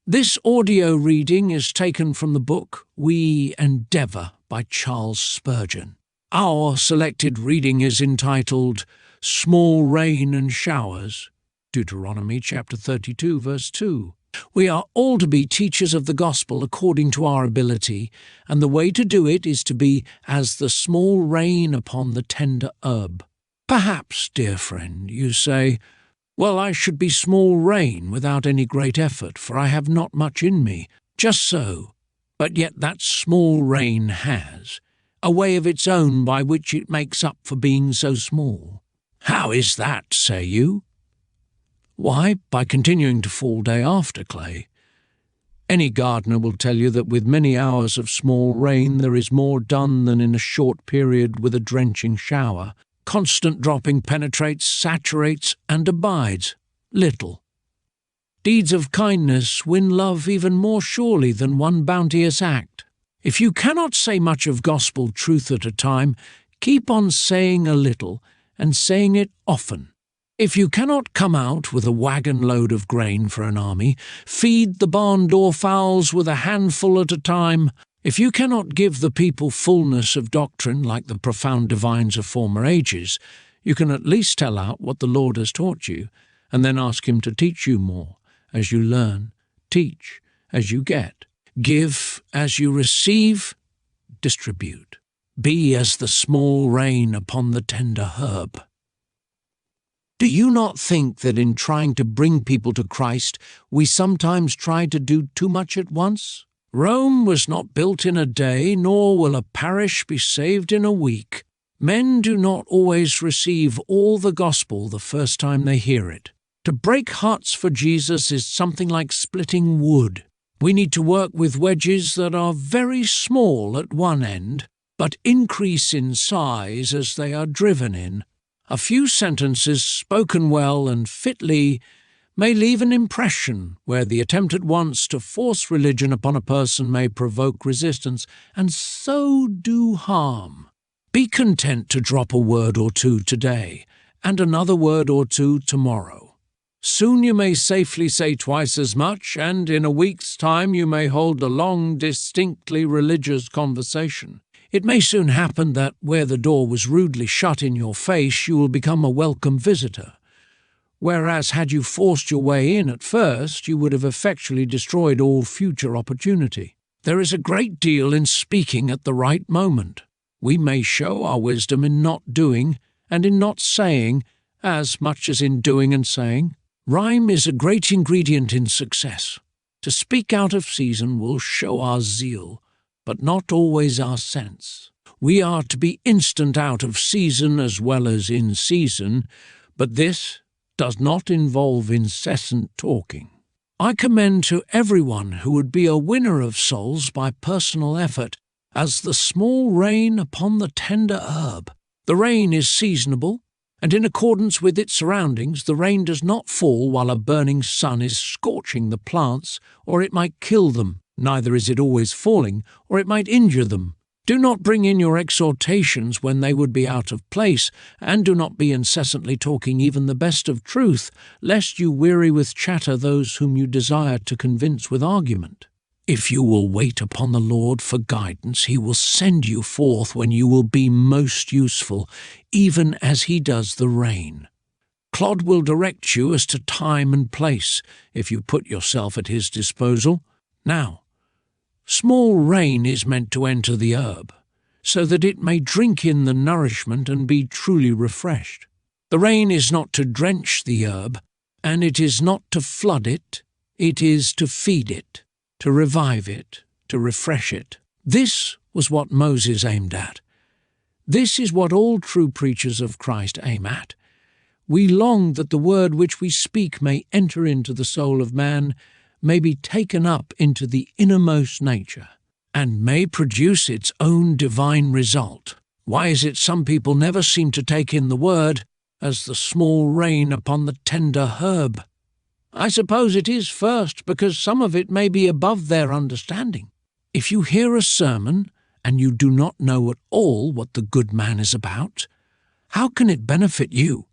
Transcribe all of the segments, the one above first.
This audio reading is taken from the book We Endeavour by Charles Spurgeon. Our selected reading is entitled Small Rain and Showers, Deuteronomy chapter 32, verse 2. We are all to be teachers of the gospel according to our ability, and the way to do it is to be as the small rain upon the tender herb. Perhaps, dear friend, you say, "Well, I should be small rain without any great effort, for I have not much in me." Just so, but yet that small rain has a way of its own by which it makes up for being so small. How is that, say you? Why, by continuing to fall day after clay. Any gardener will tell you that with many hours of small rain there is more done than in a short period with a drenching shower. Constant dropping penetrates, saturates, and abides little. Deeds of kindness win love even more surely than one bounteous act. If you cannot say much of gospel truth at a time, keep on saying a little, and saying it often. If you cannot come out with a wagon load of grain for an army, feed the barn door fowls with a handful at a time. If you cannot give the people fullness of doctrine like the profound divines of former ages, you can at least tell out what the Lord has taught you, and then ask Him to teach you more as you learn, teach as you get, give as you receive, distribute. Be as the small rain upon the tender herb. Do you not think that in trying to bring people to Christ, we sometimes try to do too much at once? Rome was not built in a day, nor will a parish be saved in a week. Men do not always receive all the gospel the first time they hear it. To break hearts for Jesus is something like splitting wood. We need to work with wedges that are very small at one end, but increase in size as they are driven in. A few sentences spoken well and fitly may leave an impression where the attempt at once to force religion upon a person may provoke resistance, and so do harm. Be content to drop a word or two today, and another word or two tomorrow. Soon you may safely say twice as much, and in a week's time you may hold a long, distinctly religious conversation. It may soon happen that where the door was rudely shut in your face, you will become a welcome visitor. Whereas had you forced your way in at first, you would have effectually destroyed all future opportunity. There is a great deal in speaking at the right moment. We may show our wisdom in not doing and in not saying as much as in doing and saying. Rhyme is a great ingredient in success. To speak out of season will show our zeal, but not always our sense. We are to be instant out of season as well as in season, but this does not involve incessant talking. I commend to everyone who would be a winner of souls by personal effort as the small rain upon the tender herb. The rain is seasonable, and in accordance with its surroundings, the rain does not fall while a burning sun is scorching the plants, or it might kill them. Neither is it always falling, or it might injure them. Do not bring in your exhortations when they would be out of place, and do not be incessantly talking even the best of truth, lest you weary with chatter those whom you desire to convince with argument. If you will wait upon the Lord for guidance, He will send you forth when you will be most useful, even as He does the rain. Clod will direct you as to time and place, if you put yourself at His disposal. Now, small rain is meant to enter the herb, so that it may drink in the nourishment and be truly refreshed. The rain is not to drench the herb, and it is not to flood it, it is to feed it, to revive it, to refresh it. This was what Moses aimed at. This is what all true preachers of Christ aim at. We long that the word which we speak may enter into the soul of man, may be taken up into the innermost nature, and may produce its own divine result. Why is it some people never seem to take in the word as the small rain upon the tender herb? I suppose it is first because some of it may be above their understanding. If you hear a sermon and you do not know at all what the good man is about, how can it benefit you?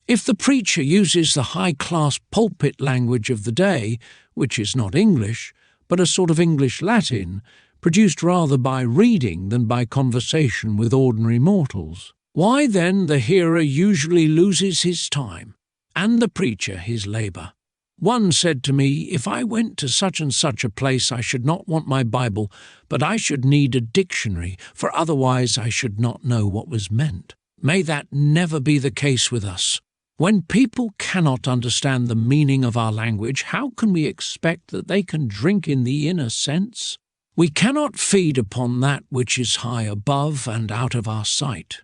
If the preacher uses the high-class pulpit language of the day, which is not English, but a sort of English Latin, produced rather by reading than by conversation with ordinary mortals, why then the hearer usually loses his time, and the preacher his labour. One said to me, if I went to such and such a place I should not want my Bible, but I should need a dictionary, for otherwise I should not know what was meant. May that never be the case with us. When people cannot understand the meaning of our language, how can we expect that they can drink in the inner sense? We cannot feed upon that which is high above and out of our sight.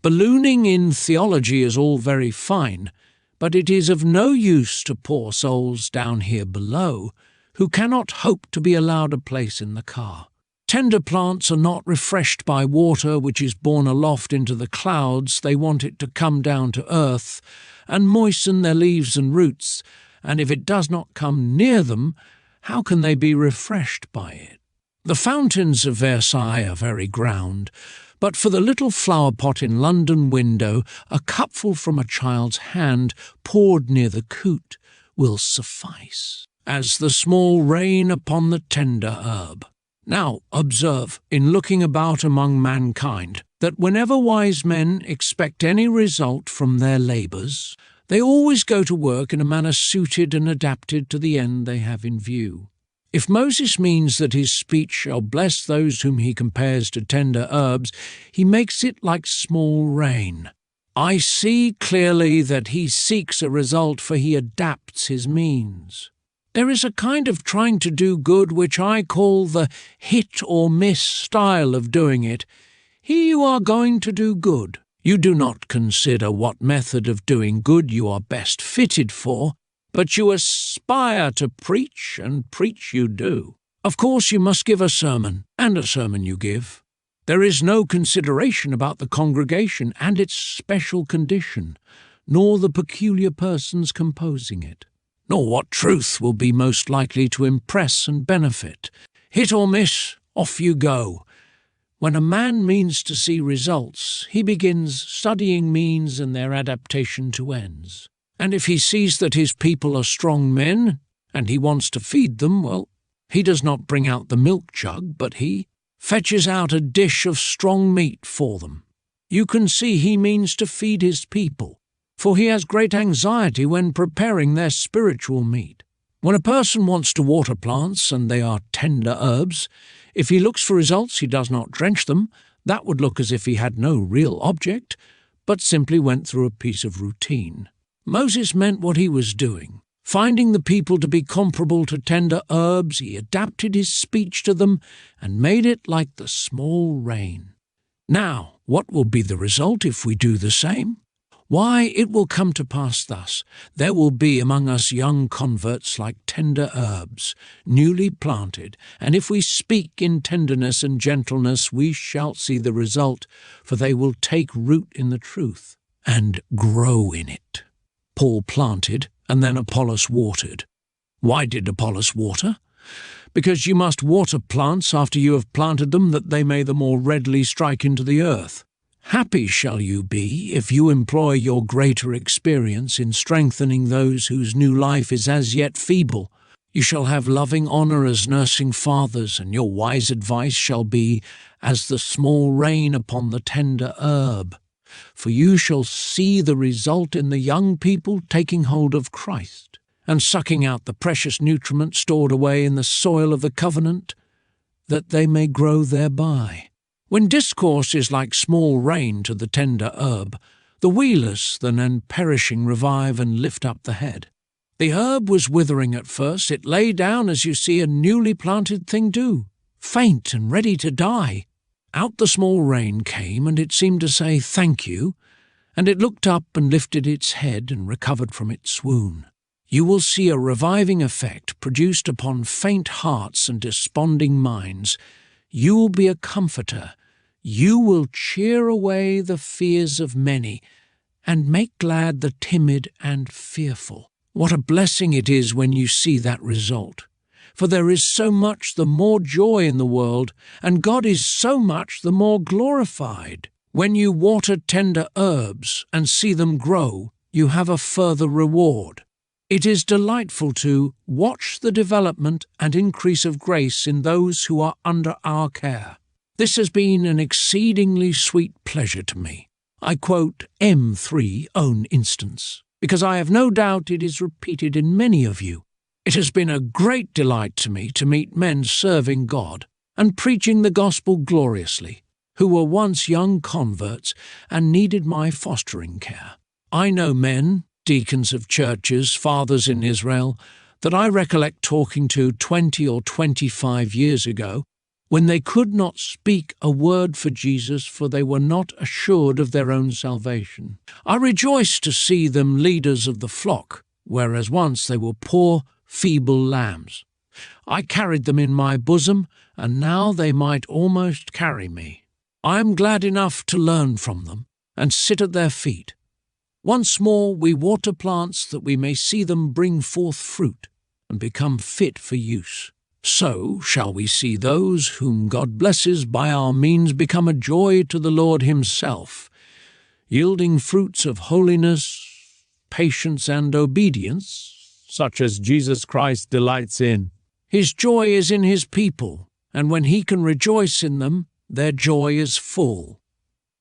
Ballooning in theology is all very fine, but it is of no use to poor souls down here below who cannot hope to be allowed a place in the car. Tender plants are not refreshed by water which is borne aloft into the clouds. They want it to come down to earth and moisten their leaves and roots, and if it does not come near them, how can they be refreshed by it? The fountains of Versailles are very grand, but for the little flower pot in London window, a cupful from a child's hand poured near the coot will suffice, as the small rain upon the tender herb. Now observe, in looking about among mankind, that whenever wise men expect any result from their labours, they always go to work in a manner suited and adapted to the end they have in view. If Moses means that his speech shall bless those whom he compares to tender herbs, he makes it like small rain. I see clearly that he seeks a result, for he adapts his means. There is a kind of trying to do good which I call the hit or miss style of doing it. Here you are going to do good. You do not consider what method of doing good you are best fitted for, but you aspire to preach, and preach you do. Of course you must give a sermon, and a sermon you give. There is no consideration about the congregation and its special condition, nor the peculiar persons composing it, nor what truth will be most likely to impress and benefit. Hit or miss, off you go. When a man means to see results, he begins studying means and their adaptation to ends. And if he sees that his people are strong men, and he wants to feed them, well, he does not bring out the milk jug, but he fetches out a dish of strong meat for them. You can see he means to feed his people, for he has great anxiety when preparing their spiritual meat. When a person wants to water plants, and they are tender herbs, if he looks for results he does not drench them. That would look as if he had no real object, but simply went through a piece of routine. Moses meant what he was doing. Finding the people to be comparable to tender herbs, he adapted his speech to them and made it like the small rain. Now, what will be the result if we do the same? Why, it will come to pass thus. There will be among us young converts like tender herbs, newly planted, and if we speak in tenderness and gentleness, we shall see the result, for they will take root in the truth and grow in it. Paul planted, and then Apollos watered. Why did Apollos water? Because you must water plants after you have planted them, that they may the more readily strike into the earth. Happy shall you be if you employ your greater experience in strengthening those whose new life is as yet feeble. You shall have loving honour as nursing fathers, and your wise advice shall be as the small rain upon the tender herb. For you shall see the result in the young people taking hold of Christ, and sucking out the precious nutriment stored away in the soil of the covenant, that they may grow thereby. When discourse is like small rain to the tender herb, the weeless than and perishing revive and lift up the head. The herb was withering at first. It lay down as you see a newly planted thing do, faint and ready to die. Out the small rain came, and it seemed to say, "Thank you," and it looked up and lifted its head and recovered from its swoon. You will see a reviving effect produced upon faint hearts and desponding minds. You will be a comforter. You will cheer away the fears of many, and make glad the timid and fearful. What a blessing it is when you see that result! For there is so much the more joy in the world, and God is so much the more glorified. When you water tender herbs and see them grow, you have a further reward. It is delightful to watch the development and increase of grace in those who are under our care. This has been an exceedingly sweet pleasure to me. I quote M3 own instance, because I have no doubt it is repeated in many of you. It has been a great delight to me to meet men serving God and preaching the gospel gloriously, who were once young converts and needed my fostering care. I know men, deacons of churches, fathers in Israel, that I recollect talking to 20 or 25 years ago, when they could not speak a word for Jesus, for they were not assured of their own salvation. I rejoice to see them leaders of the flock, whereas once they were poor, feeble lambs. I carried them in my bosom, and now they might almost carry me. I am glad enough to learn from them, and sit at their feet. Once more we water plants that we may see them bring forth fruit, and become fit for use. So shall we see those whom God blesses by our means become a joy to the Lord himself, yielding fruits of holiness, patience, and obedience, such as Jesus Christ delights in. His joy is in his people, and when he can rejoice in them, their joy is full.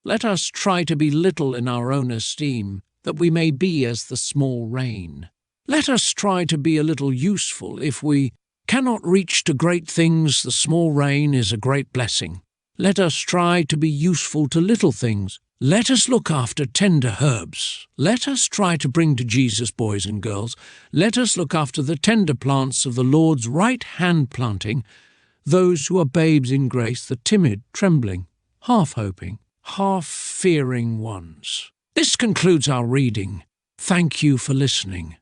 Let us try to be little in our own esteem, that we may be as the small rain. Let us try to be a little useful. If we cannot reach to great things, the small rain is a great blessing. Let us try to be useful to little things. Let us look after tender herbs. Let us try to bring to Jesus, boys and girls. Let us look after the tender plants of the Lord's right hand planting, those who are babes in grace, the timid, trembling, half-hoping, half-fearing ones. This concludes our reading. Thank you for listening.